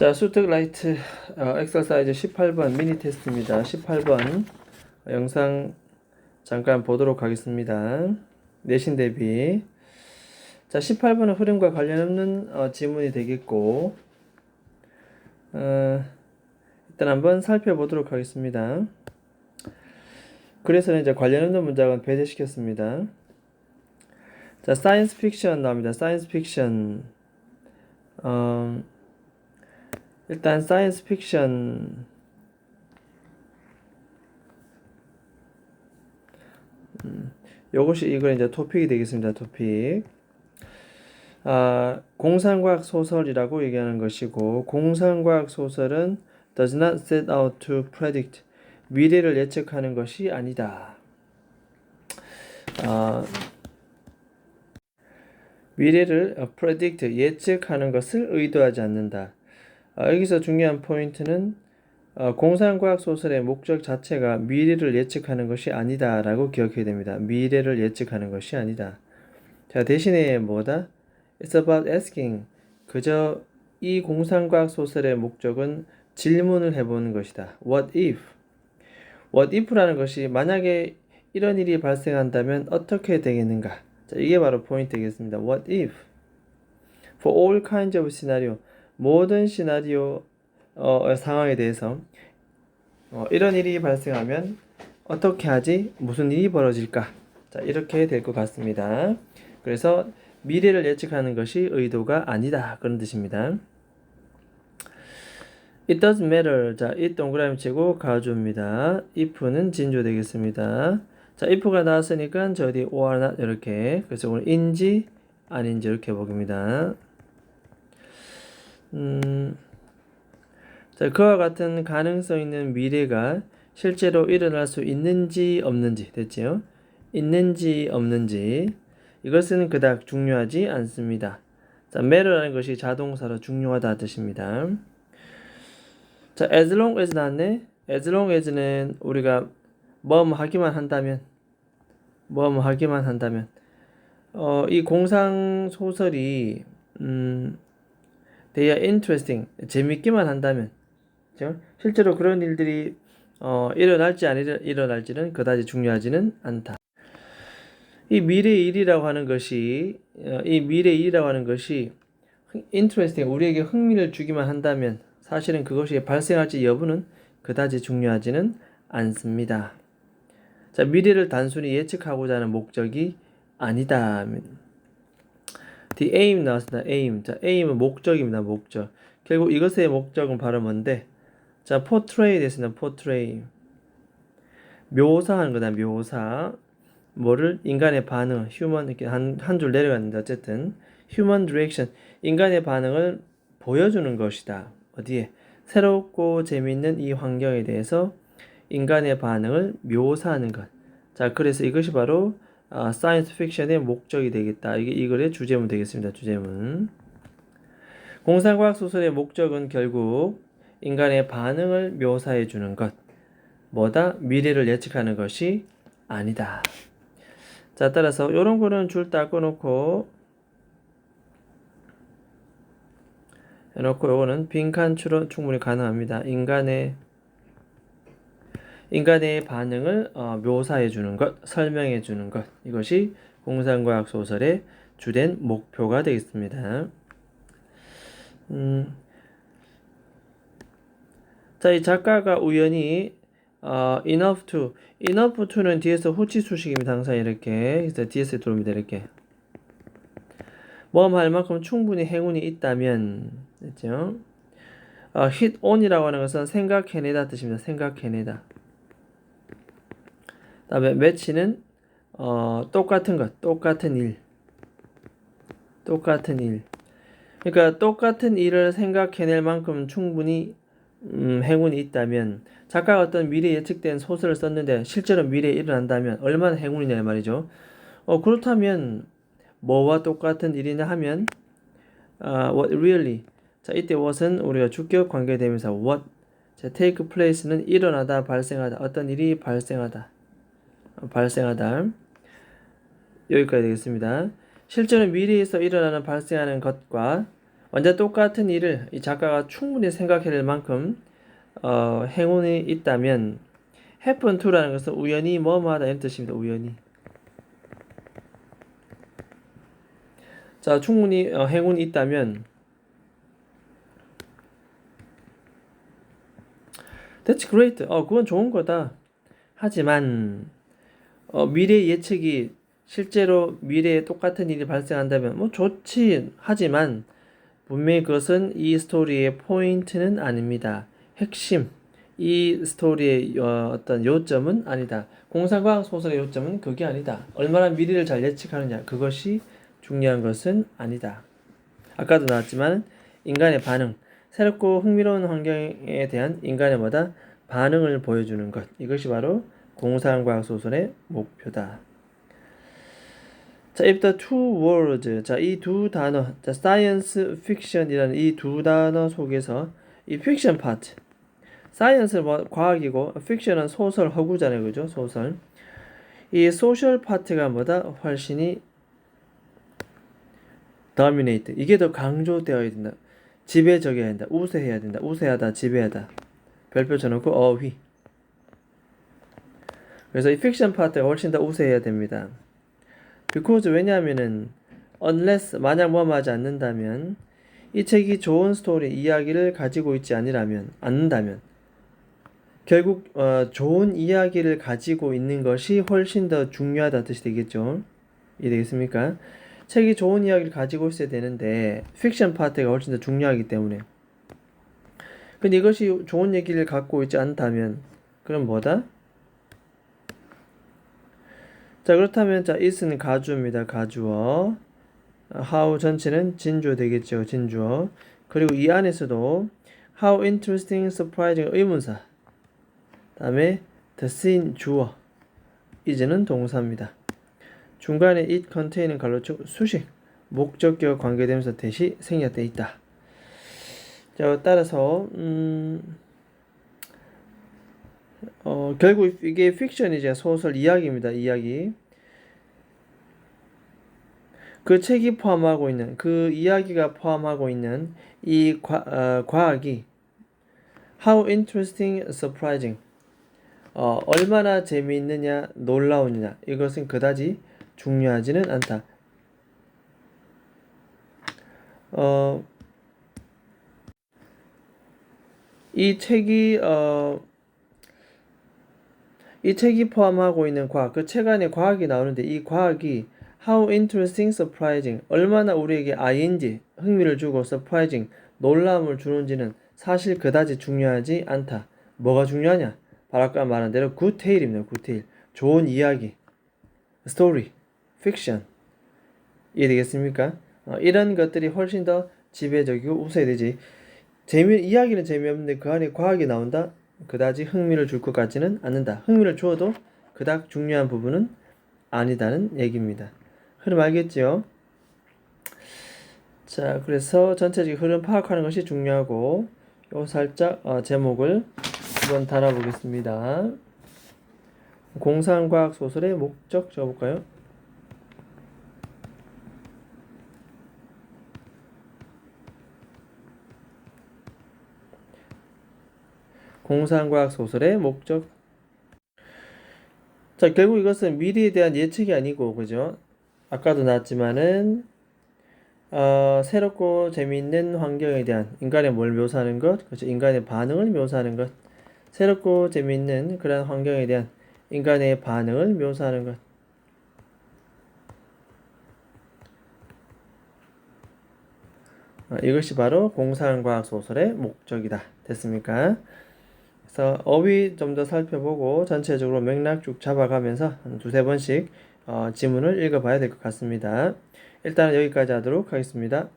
자, 수특라이트 엑서사이즈 18번 미니 테스트입니다. 18번 영상 잠깐 보도록 하겠습니다. 내신 대비. 자, 18번은 흐름과 관련 없는 지문이 되겠고, 일단 한번 살펴보도록 하겠습니다. 그래서 이제 관련 없는 문장은 배제시켰습니다. 자, 사이언스 픽션 나옵니다. 사이언스 픽션. 일단 사이언스 픽션 요것이 이거 이제 토픽이 되겠습니다. 토픽. 공상과학 소설이라고 얘기하는 것이고, 공상과학 소설은 does not set out to predict, 미래를 예측하는 것이 아니다. 미래를 predict, 예측하는 것을 의도하지 않는다. 여기서 중요한 포인트는 공상과학 소설의 목적 자체가 미래를 예측하는 것이 아니다 라고 기억해야 됩니다. 미래를 예측하는 것이 아니다. 자, 대신에 뭐다? It's about asking. 그저 이 공상과학 소설의 목적은 질문을 해보는 것이다. What if? What if라는 것이 만약에 이런 일이 발생한다면 어떻게 되겠는가? 자, 이게 바로 포인트겠습니다. What if? For all kinds of scenario. 모든 시나리오 상황에 대해서 이런 일이 발생하면 어떻게 하지? 무슨 일이 벌어질까? 자, 이렇게 될 것 같습니다. 그래서 미래를 예측하는 것이 의도가 아니다. 그런 뜻입니다. It doesn't matter. 자, it 동그라미 치고 가주입니다. if는 진조 되겠습니다. 자, if가 나왔으니까 저 어디 or not 이렇게. 그래서 오늘 인지 아닌지 이렇게 보입니다. 자, 그와 같은 가능성 있는 미래가 실제로 일어날 수 있는지 없는지 됐지요? 있는지 없는지 이것은 그닥 중요하지 않습니다. 자, matter라는 것이 자동사로 중요하다 뜻입니다. 자, as long as 나왔네. as long as는 우리가 뭐뭐 하기만 한다면 이 공상 소설이 they are interesting, 재밌기만 한다면, 그렇죠? 실제로 그런 일들이 일어날지 안 일어날지는 그다지 중요하지는 않다. 이 미래의 일이라고 하는 것이 interesting, 우리에게 흥미를 주기만 한다면 사실은 그것이 발생할지 여부는 그다지 중요하지는 않습니다. 자, 미래를 단순히 예측하고자 하는 목적이 아니다. The aim 나왔습니다. aim. 자, aim은 목적입니다. 목적. 결국 이것의 목적은 바로 뭔데? 자, portray 됐습니다. portray. 묘사하는 거다. 묘사. 뭐를? 인간의 반응. human 이렇게 한 줄 내려갔는데 어쨌든 human reaction. 인간의 반응을 보여주는 것이다. 어디에? 새롭고 재미있는 이 환경에 대해서 인간의 반응을 묘사하는 것. 자, 그래서 이것이 바로 사이언스 픽션의 목적이 되겠다. 이게 이글의 주제문 되겠습니다. 주제문. 공상과학 소설의 목적은 결국 인간의 반응을 묘사해 주는 것. 뭐다? 미래를 예측하는 것이 아니다. 자, 따라서 이런 거는 줄 다 꺼놓고 요거는 빈칸 추론 충분히 가능합니다. 인간의 반응을 묘사해 주는 것, 설명해 주는 것. 이것이 공상과학 소설의 주된 목표가 되겠습니다. 자, 이 작가가 우연히 enough to는 뒤에서 후치 수식입니다. 항상 이렇게. 그래서 뒤에서 들어옵니다. 이렇게. 모험할 만큼 충분히 행운이 있다면, 됐죠? hit on이라고 하는 것은 생각해내다 뜻입니다. 생각해내다. 다음에 match는 똑같은 것, 똑같은 일. 그러니까 똑같은 일을 생각해낼 만큼 충분히 행운이 있다면, 작가가 어떤 미래에 예측된 소설을 썼는데 실제로 미래에 일어난다면 얼마나 행운이냐 말이죠. 그렇다면 뭐와 똑같은 일이냐 하면 what really. 자, 이때 what은 우리가 주격 관계대명사 what. 자, take place는 일어나다, 발생하다. 어떤 일이 발생하다. 여기까지 되겠습니다. 실제로 미래에서 일어나는 발생하는 것과 완전 똑같은 일을 이 작가가 충분히 생각해낼 만큼 행운이 있다면 happen to라는 것은 우연히 뭐뭐하다 이런 뜻입니다. 우연히. 자, 충분히 행운이 있다면 That's great. 그건 좋은 거다. 하지만 미래 예측이 실제로 미래에 똑같은 일이 발생한다면 뭐 좋지. 하지만 분명히 그것은 이 스토리의 포인트는 아닙니다. 핵심, 이 스토리의 어떤 요점은 아니다. 공상과학 소설의 요점은 그게 아니다. 얼마나 미래를 잘 예측하느냐, 그것이 중요한 것은 아니다. 아까도 나왔지만 인간의 반응, 새롭고 흥미로운 환경에 대한 인간의 뭐다? 반응을 보여주는 것. 이것이 바로 공상과학 소설의 목표다. 자, if the two words, 자, 이 두 단어, 자, science fiction이라는 이 두 단어 속에서 이 fiction part, science는 뭐 과학이고 fiction은 소설 허구잖아요, 그죠? 소설. 이 social part가 뭐다? 훨씬이 dominate. 이게 더 강조되어야 된다. 지배적이어야 된다. 우세해야 된다. 우세하다, 지배하다. 별표 쳐놓고 어휘. 그래서 이 픽션 파트가 훨씬 더 우세해야 됩니다. because 왜냐하면은 unless 만약 뭐뭐 하지 않는다면 이 책이 좋은 스토리 이야기를 가지고 있지 않는다면 결국 좋은 이야기를 가지고 있는 것이 훨씬 더 중요하다는 뜻이 되겠죠. 이해되겠습니까? 책이 좋은 이야기를 가지고 있어야 되는데 픽션 파트가 훨씬 더 중요하기 때문에 근데 이것이 좋은 얘기를 갖고 있지 않다면 그럼 뭐다? 자, 그렇다면 자, is는 가주입니다. 가주어. how 전체는 진주어 되겠죠. 진주어. 그리고 이 안에서도 how interesting, surprising 의문사. 다음에 the scene 주어. is는 동사입니다. 중간에 it containing 갈로축 수식. 목적격 관계대명사 대시 생략되어 있다. 자, 따라서 결국 이게 픽션이죠. 소설 이야기입니다. 이야기. 그 책이 포함하고 있는 그 이야기가 포함하고 있는 이 과학이 how interesting, surprising 얼마나 재미있느냐, 놀라우느냐 이것은 그다지 중요하지는 않다. 이 책이 포함하고 있는 과학, 그 책 안에 과학이 나오는데 이 과학이 how interesting, surprising 얼마나 우리에게 ing 흥미를 주고 surprising 놀라움을 주는지는 사실 그다지 중요하지 않다. 뭐가 중요하냐? 바로 아까 말한 대로 good tale입니다. good tale 좋은 이야기, story, fiction 이해되겠습니까? 이런 것들이 훨씬 더 지배적이고 우세되지. 이야기는 재미없는데 그 안에 과학이 나온다? 그다지 흥미를 줄 것 같지는 않는다. 흥미를 주어도 그닥 중요한 부분은 아니다는 얘기입니다. 흐름 알겠죠? 자, 그래서 전체적인 흐름 파악하는 것이 중요하고 요 살짝 제목을 한번 달아보겠습니다. 공상과학 소설의 목적 적어볼까요? 공상과학 소설의 목적. 자, 결국 이것은 미래에 대한 예측이 아니고, 그죠? 아까도 나왔지만은, 새롭고 재미있는 환경에 대한 인간의 뭘 묘사하는 것, 그죠? 인간의 반응을 묘사하는 것. 새롭고 재미있는 그런 환경에 대한 인간의 반응을 묘사하는 것. 이것이 바로 공상과학 소설의 목적이다. 됐습니까? 그래서 어휘 좀 더 살펴보고 전체적으로 맥락 쭉 잡아가면서 한 두세 번씩 지문을 읽어봐야 될 것 같습니다. 일단 여기까지 하도록 하겠습니다.